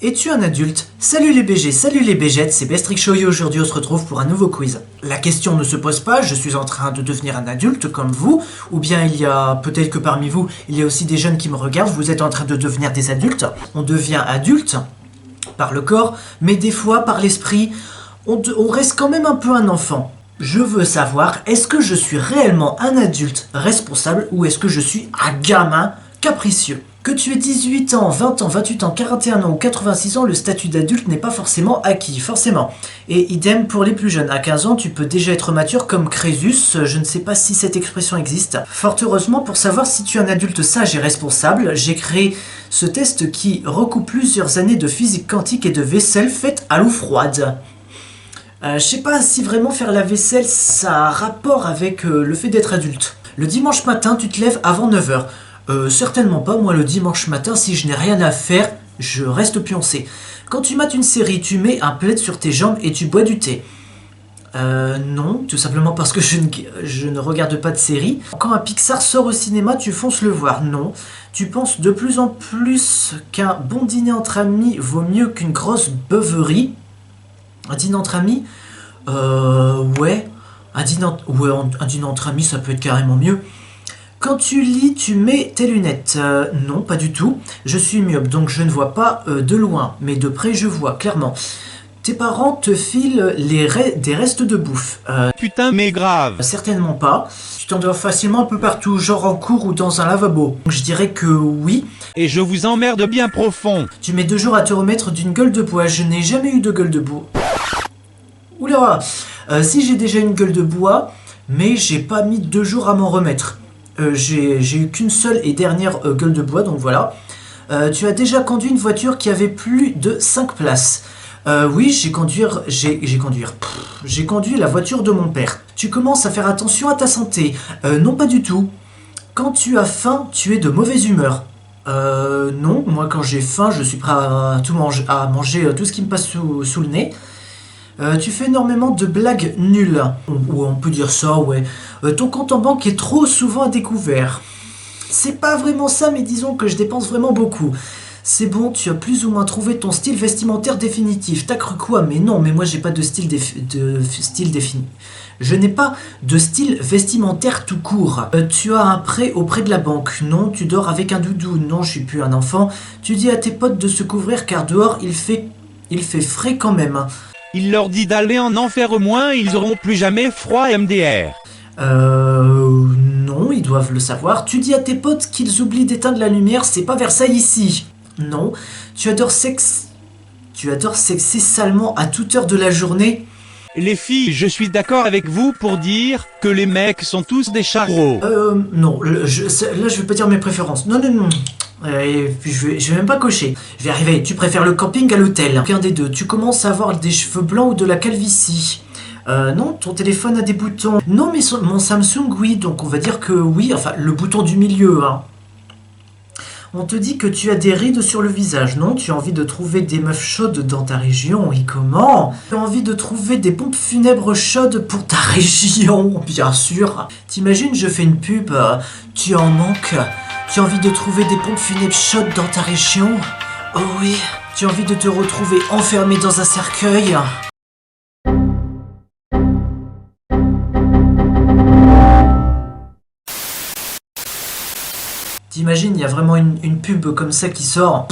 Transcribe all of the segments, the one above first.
Es-tu un adulte? Salut les BG, salut les BGettes, c'est Bestrick Show et aujourd'hui on se retrouve pour un nouveau quiz. La question ne se pose pas, je suis en train de devenir un adulte comme vous, ou bien il y a, peut-être que parmi vous, il y a aussi des jeunes qui me regardent, vous êtes en train de devenir des adultes. On devient adulte par le corps, mais des fois par l'esprit, on reste quand même un peu un enfant. Je veux savoir, est-ce que je suis réellement un adulte responsable ou est-ce que je suis un gamin capricieux? Que tu aies 18 ans, 20 ans, 28 ans, 41 ans ou 86 ans, le statut d'adulte n'est pas forcément acquis, forcément. Et idem pour les plus jeunes. À 15 ans, tu peux déjà être mature comme Crésus, je ne sais pas si cette expression existe. Fort heureusement, pour savoir si tu es un adulte sage et responsable, j'ai créé ce test qui recoupe plusieurs années de physique quantique et de vaisselle faite à l'eau froide. Je sais pas si vraiment faire la vaisselle, ça a un rapport avec le fait d'être adulte. Le dimanche matin, tu te lèves avant 9h. Certainement pas, moi le dimanche matin, si je n'ai rien à faire, je reste pioncé. Quand tu mates une série, tu mets un plaid sur tes jambes et tu bois du thé. Non, tout simplement parce que je ne regarde pas de série. Quand un Pixar sort au cinéma, tu fonces le voir. Non. Tu penses de plus en plus qu'un bon dîner entre amis vaut mieux qu'une grosse beuverie. Un dîner entre amis ouais. Un dîner entre amis, ça peut être carrément mieux. Quand tu lis, tu mets tes lunettes. Non, pas du tout. Je suis myope, donc je ne vois pas de loin, mais de près je vois, clairement. Tes parents te filent des restes de bouffe. Putain, mais grave. Certainement pas. Tu t'endors facilement un peu partout, genre en cours ou dans un lavabo. Donc je dirais que oui. Et je vous emmerde bien profond. Tu mets 2 jours à te remettre d'une gueule de bois. Je n'ai jamais eu de gueule de bois. Oula. Si j'ai déjà une gueule de bois, mais j'ai pas mis 2 jours à m'en remettre. J'ai eu qu'une seule et dernière gueule de bois, donc voilà. Tu as déjà conduit une voiture qui avait plus de 5 places. Oui, j'ai conduit la voiture de mon père. Tu commences à faire attention à ta santé. Non, pas du tout. Quand tu as faim, tu es de mauvaise humeur. Non, moi quand j'ai faim, je suis prêt à manger tout ce qui me passe sous le nez. Tu fais énormément de blagues nulles. Ou on peut dire ça, ouais. Ton compte en banque est trop souvent à découvert. C'est pas vraiment ça, mais disons que je dépense vraiment beaucoup. C'est bon, tu as plus ou moins trouvé ton style vestimentaire définitif. T'as cru quoi? Mais non, mais moi j'ai pas de style défini. Je n'ai pas de style vestimentaire tout court. Tu as un prêt auprès de la banque. Non, tu dors avec un doudou. Non, je suis plus un enfant. Tu dis à tes potes de se couvrir car dehors il fait frais quand même. Il leur dit d'aller en enfer au moins, ils auront plus jamais froid MDR. Non, ils doivent le savoir. Tu dis à tes potes qu'ils oublient d'éteindre la lumière, c'est pas Versailles ici. Non. Tu adores sexer salement à toute heure de la journée. Les filles, je suis d'accord avec vous pour dire que les mecs sont tous des charros. Non, là je vais pas dire mes préférences. Non. Et puis je vais même pas cocher. Je vais arriver. Tu préfères le camping à l'hôtel? Aucun des deux. Tu commences à avoir des cheveux blancs ou de la calvitie? Non, ton téléphone a des boutons. Non, mais mon Samsung, oui. Donc on va dire que oui. Enfin, le bouton du milieu, hein. On te dit que tu as des rides sur le visage. Non, tu as envie de trouver des meufs chaudes dans ta région. Et comment? Tu as envie de trouver des pompes funèbres chaudes pour ta région, bien sûr. T'imagines, je fais une pub. Tu en manques. Tu as envie de trouver des pompes funèbres chaudes dans ta région? Oh oui. Tu as envie de te retrouver enfermé dans un cercueil? T'imagines, il y a vraiment une pub comme ça qui sort.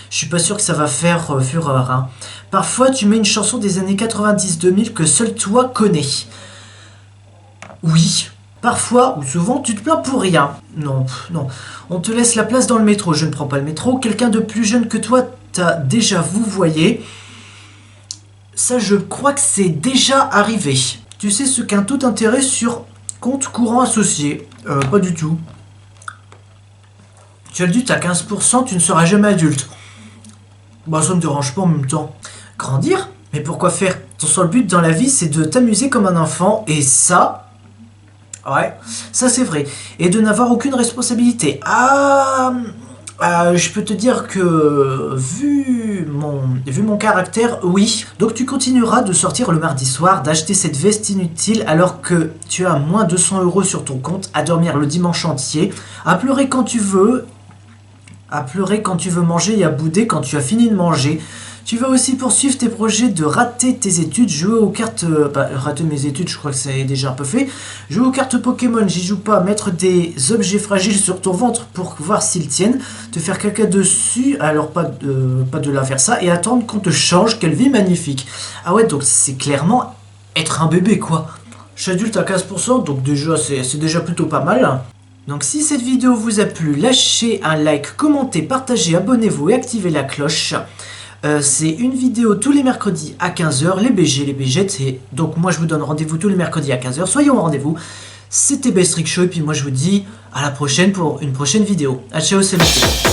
Je suis pas sûr que ça va faire fureur. Hein. Parfois, tu mets une chanson des années 90-2000 que seul toi connais. Oui. Parfois, ou souvent, tu te plains pour rien. Non. On te laisse la place dans le métro. Je ne prends pas le métro. Quelqu'un de plus jeune que toi t'a déjà vouvoyé. Ça, je crois que c'est déjà arrivé. Tu sais ce qu'un taux d'intérêt sur compte courant associé? Pas du tout. Tu as le doute à 15%, tu ne seras jamais adulte. Bah ça me dérange pas en même temps. Grandir? Mais pourquoi faire? Ton seul but dans la vie, c'est de t'amuser comme un enfant, et ça... Ouais, ça c'est vrai. Et de n'avoir aucune responsabilité. Je peux te dire que, vu mon caractère, oui. Donc tu continueras de sortir le mardi soir, d'acheter cette veste inutile alors que tu as moins de 100 € sur ton compte, à dormir le dimanche entier, à pleurer quand tu veux, à pleurer quand tu veux manger et à bouder quand tu as fini de manger. Tu vas aussi poursuivre tes projets de rater tes études, jouer aux cartes... rater mes études, je crois que ça est déjà un peu fait. Jouer aux cartes Pokémon, j'y joue pas. Mettre des objets fragiles sur ton ventre pour voir s'ils tiennent. Te faire caca dessus, alors pas de la faire ça. Et attendre qu'on te change, quelle vie magnifique. Ah ouais, donc c'est clairement être un bébé, quoi. Je suis adulte à 15%, donc déjà c'est déjà plutôt pas mal. Donc si cette vidéo vous a plu, lâchez un like, commentez, partagez, abonnez-vous et activez la cloche. C'est une vidéo tous les mercredis à 15h, les BG, les BG, donc moi je vous donne rendez-vous tous les mercredis à 15h, soyez au rendez-vous. C'était Bestrick Show et puis moi je vous dis à la prochaine pour une prochaine vidéo. A ciao, c'est le